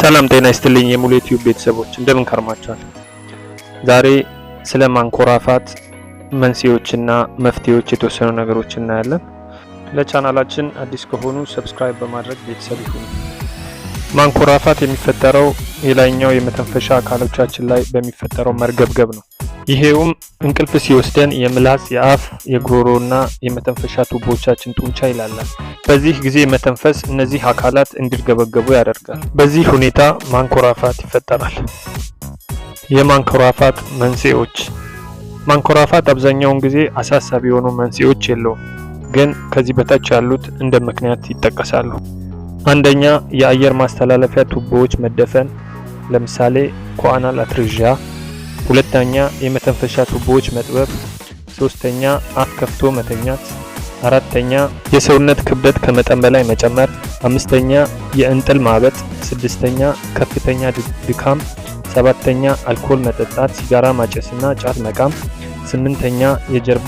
ሰላም ጤና ይስጥልኝ የሙሉ ዩቲዩብ ቤተሰቦች እንደምን ከርማችኋል? ዛሬ ስለ ማንኮራፋት መንስኤዎችና መፍትሄዎች የተወሰኑ ነገሮች እናያለን። ለቻናላችን አዲስ ከሆኑ ሰብስክራይብ በማድረግ ቤተሰብ ይሁኑ። ማንኮራፋት የሚፈጠረው የላይኛው የመተንፈሻ አካሎቻችን ላይ በሚፈጠረው መርገብገብ ነው። ይሄውም እንቅልፍ ሲወስደን የምላስ፣ የአፍ፣ የጉሮሮና የመተንፈሻ ቱቦቻችን ጡንቻ ይላላል። በዚህ ጊዜ መተንፈስ እነዚህ አካላት እንዲርገበገቡ ያደርጋል። በዚህ ሁኔታ ማንኮራፋት ይፈጠራል። የማንኮራፋት መንስኤዎች። ማንኮራፋት አብዛኛውን ጊዜ አሳሳቢ የሆኑ መንስኤዎች የለውም፣ ግን ከዚህ በታች ያሉት እንደ ምክንያት ይጠቀሳሉ። አንደኛ፣ የአየር ማስተላለፊያ ቱቦዎች መደፈን፣ ለምሳሌ ኮአናል አትሪዥያ። ሁለተኛ፣ የመተንፈሻ ቱቦዎች መጥበብ። ሶስተኛ፣ አፍ ከፍቶ መተኛት። አራተኛ፣ የሰውነት ክብደት ከመጠን በላይ መጨመር። አምስተኛ፣ የእንጥል ማበጥ። ስድስተኛ፣ ከፍተኛ ድካም። ሰባተኛ፣ አልኮል መጠጣት፣ ሲጋራ ማጨስና ጫት መቃም። ስምንተኛ፣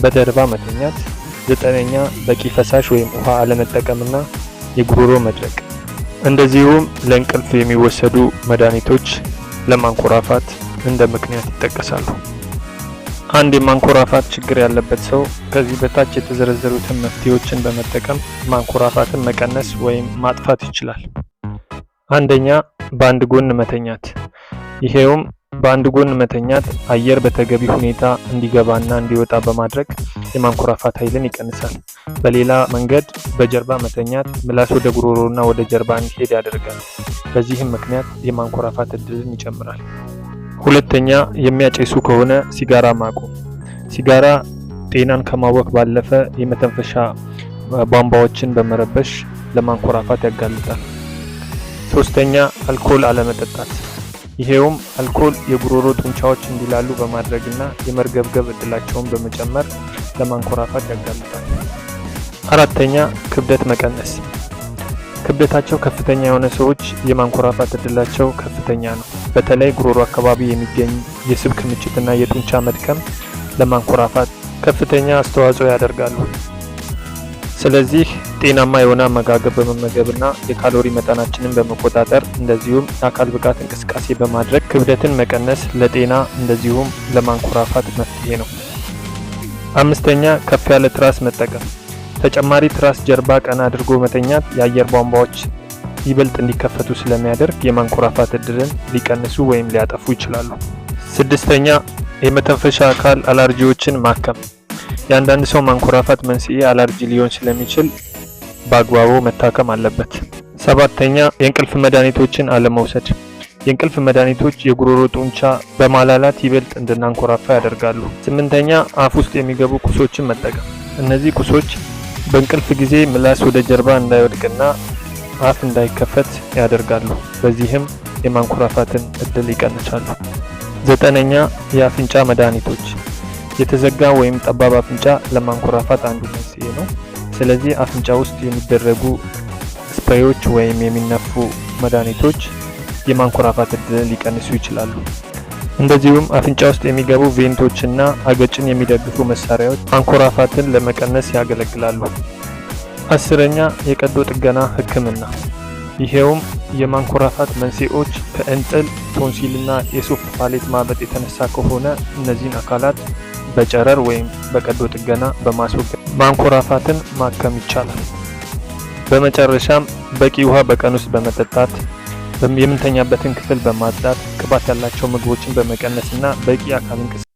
በጀርባ መተኛት። ዘጠነኛ፣ በቂ ፈሳሽ ወይም ውሃ አለመጠቀምና የጉሮሮ መድረቅ። እንደዚሁም ለእንቅልፍ የሚወሰዱ መድኃኒቶች ለማንኮራፋት እንደ ምክንያት ይጠቀሳሉ። አንድ የማንኮራፋት ችግር ያለበት ሰው ከዚህ በታች የተዘረዘሩትን መፍትሄዎችን በመጠቀም ማንኮራፋትን መቀነስ ወይም ማጥፋት ይችላል። አንደኛ፣ በአንድ ጎን መተኛት። ይሄውም በአንድ ጎን መተኛት አየር በተገቢ ሁኔታ እንዲገባና እንዲወጣ በማድረግ የማንኮራፋት ኃይልን ይቀንሳል። በሌላ መንገድ በጀርባ መተኛት ምላስ ወደ ጉሮሮና ወደ ጀርባ እንዲሄድ ያደርጋል። በዚህም ምክንያት የማንኮራፋት እድልን ይጨምራል። ሁለተኛ፣ የሚያጨሱ ከሆነ ሲጋራ ማቆም። ሲጋራ ጤናን ከማወክ ባለፈ የመተንፈሻ ቧንቧዎችን በመረበሽ ለማንኮራፋት ያጋልጣል። ሶስተኛ፣ አልኮል አለመጠጣት። ይሄውም አልኮል የጉሮሮ ጡንቻዎች እንዲላሉ በማድረግና የመርገብገብ እድላቸውን በመጨመር ለማንኮራፋት ያጋልጣል። አራተኛ፣ ክብደት መቀነስ። ክብደታቸው ከፍተኛ የሆነ ሰዎች የማንኮራፋት እድላቸው ከፍተኛ ነው። በተለይ ጉሮሮ አካባቢ የሚገኝ የስብ ክምችትና የጡንቻ መድከም ለማንኮራፋት ከፍተኛ አስተዋጽኦ ያደርጋሉ። ስለዚህ ጤናማ የሆነ አመጋገብ በመመገብና የካሎሪ መጠናችንን በመቆጣጠር እንደዚሁም የአካል ብቃት እንቅስቃሴ በማድረግ ክብደትን መቀነስ ለጤና እንደዚሁም ለማንኮራፋት መፍትሄ ነው። አምስተኛ፣ ከፍ ያለ ትራስ መጠቀም። ተጨማሪ ትራስ ጀርባ ቀና አድርጎ መተኛት የአየር ቧንቧዎች ይበልጥ እንዲከፈቱ ስለሚያደርግ የማንኮራፋት እድልን ሊቀንሱ ወይም ሊያጠፉ ይችላሉ። ስድስተኛ፣ የመተንፈሻ አካል አለርጂዎችን ማከም። የአንዳንድ ሰው ማንኮራፋት መንስኤ አለርጂ ሊሆን ስለሚችል በአግባቡ መታከም አለበት። ሰባተኛ፣ የእንቅልፍ መድኃኒቶችን አለመውሰድ። የእንቅልፍ መድኃኒቶች የጉሮሮ ጡንቻ በማላላት ይበልጥ እንድናንኮራፋ ያደርጋሉ። ስምንተኛ፣ አፍ ውስጥ የሚገቡ ኩሶችን መጠቀም። እነዚህ ኩሶች በእንቅልፍ ጊዜ ምላስ ወደ ጀርባ እንዳይወድቅና አፍ እንዳይከፈት ያደርጋሉ። በዚህም የማንኮራፋትን እድል ይቀንሳሉ። ዘጠነኛ፣ የአፍንጫ መድኃኒቶች። የተዘጋ ወይም ጠባብ አፍንጫ ለማንኮራፋት አንዱ መንስኤ ነው። ስለዚህ አፍንጫ ውስጥ የሚደረጉ ስፕሬዎች ወይም የሚነፉ መድኃኒቶች የማንኮራፋት እድልን ሊቀንሱ ይችላሉ። እንደዚሁም አፍንጫ ውስጥ የሚገቡ ቬንቶችና አገጭን የሚደግፉ መሳሪያዎች ማንኮራፋትን ለመቀነስ ያገለግላሉ። አስረኛ፣ የቀዶ ጥገና ሕክምና። ይሄውም የማንኮራፋት መንስኤዎች ከእንጥል፣ ቶንሲልና የሶፍት ፓሌት ማበጥ የተነሳ ከሆነ እነዚህን አካላት በጨረር ወይም በቀዶ ጥገና በማስወገድ ማንኮራፋትን ማከም ይቻላል። በመጨረሻም በቂ ውሃ በቀን ውስጥ በመጠጣት የምንተኛበትን ክፍል በማጽዳት ቅባት ያላቸው ምግቦችን በመቀነስና በቂ አካል እንቅስቃሴ